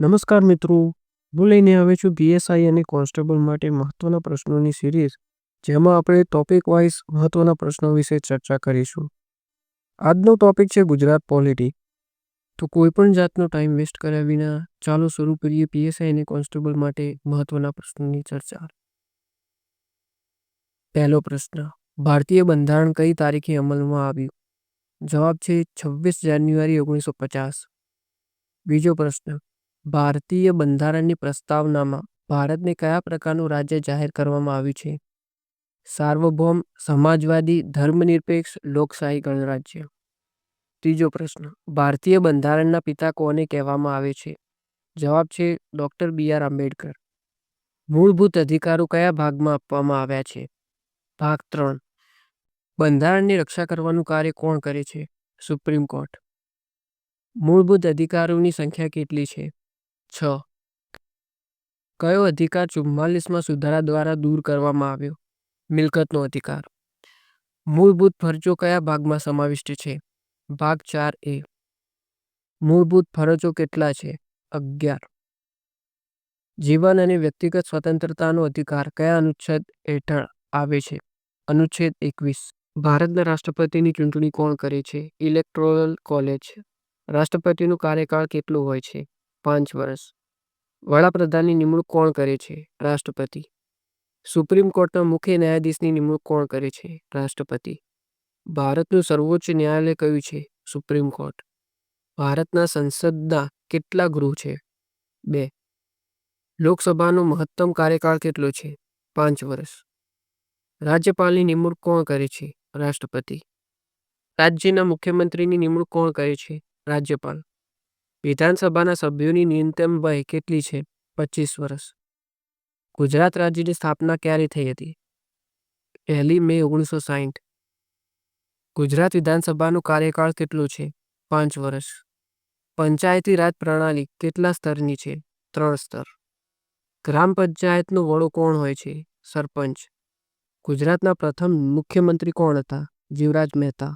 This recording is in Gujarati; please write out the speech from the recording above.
નમસ્કાર મિત્રો, હું લઈને આવ્યો છું પીએસઆઈ અને કોન્સ્ટેબલ માટે મહત્વના પ્રશ્નોની સિરીઝ, જેમાં આપણે ટોપિક વાઇઝ મહત્વના પ્રશ્નો વિશે ચર્ચા કરીશું. આજનો ટોપિક છે ગુજરાત પોલિટી. તો કોઈ પણ જાતનો ટાઈમ વેસ્ટ કર્યા વિના ચાલો શરૂ કરીએ પીએસઆઈ અને કોન્સ્ટેબલ માટે મહત્વના પ્રશ્નોની ચર્ચા. પહેલો પ્રશ્ન, ભારતીય બંધારણ કઈ તારીખે અમલમાં આવ્યું? જવાબ છે 26 જાન્યુઆરી 1950. બીજો પ્રશ્ન, ભારતીય બંધારણની પ્રસ્તાવનામાં ભારતને કયા પ્રકારનું રાજ્ય જાહેર કરવામાં આવ્યું છે? સાર્વભૌમ, સમાજવાદી, ધર્મનિરપેક્ષ, લોકશાહી ગણરાજ્ય. ત્રીજો પ્રશ્ન, ભારતીય બંધારણના પિતા કોને કહેવામાં આવે છે? જવાબ છે ડૉક્ટર બી.આર. આંબેડકર. મૂળભૂત અધિકારો કયા ભાગમાં આપવામાં આવ્યા છે? ભાગ 3. બંધારણની રક્ષા કરવાનું કાર્ય કોણ કરે છે? Supreme court. મૂળભૂત અધિકારોની સંખ્યા કેટલી છે? 6. કયો અધિકાર 44માં સુધારા દ્વારા દૂર કરવામાં આવ્યો? મિલકતનો અધિકાર. મૂળભૂત ફરજો કયા ભાગમાં સમાવિષ્ટ છે? ભાગ 4A. મૂળભૂત ફરજો કેટલા છે? 11. જીવન અને વ્યક્તિગત સ્વતંત્રતાનો અધિકાર કયા અનુચ્છેદ હેઠળ આવે છે? અનુચ્છેદ 21. ભારતના રાષ્ટ્રપતિની ચૂંટણી કોણ કરે છે? Electoral college. રાષ્ટ્રપતિનો કાર્યકાળ કેટલો હોય છે? 5 વર્ષ. વડાપ્રધાનની નિમણૂક કોણ કરે છે? રાષ્ટ્રપતિ. સુપ્રીમ કોર્ટના મુખ્ય ન્યાયાધીશની નિમણૂક કોણ કરે છે? રાષ્ટ્રપતિ. ભારતનું સર્વોચ્ચ ન્યાયાલય કયું છે? Supreme court. ભારતના સંસદના કેટલા ગૃહ છે? 2. લોકસભાનો મહત્તમ કાર્યકાળ કેટલો છે? 5 વર્ષ. રાજ્યપાલની નિમણૂક કોણ કરે છે? રાષ્ટ્રપતિ. રાજ્યના મુખ્યમંત્રીની નિમણૂક કોણ કરે છે? રાજ્યપાલ. વિધાનસભાના સભ્યોની ન્યૂનતમ વય કેટલી છે? 25 વર્ષ. ગુજરાત રાજ્યની સ્થાપના ક્યારે થઈ હતી? 1 મે 1960. ગુજરાત વિધાનસભાનો કાર્યકાળ કેટલો છે? 5 વર્ષ. પંચાયતી રાજ પ્રણાલી કેટલા સ્તરની છે? 3 સ્તર. ગ્રામ પંચાયતનો વડો કોણ હોય છે? સરપંચ. ગુજરાતના પ્રથમ મુખ્યમંત્રી કોણ હતા? જીવરાજ મહેતા.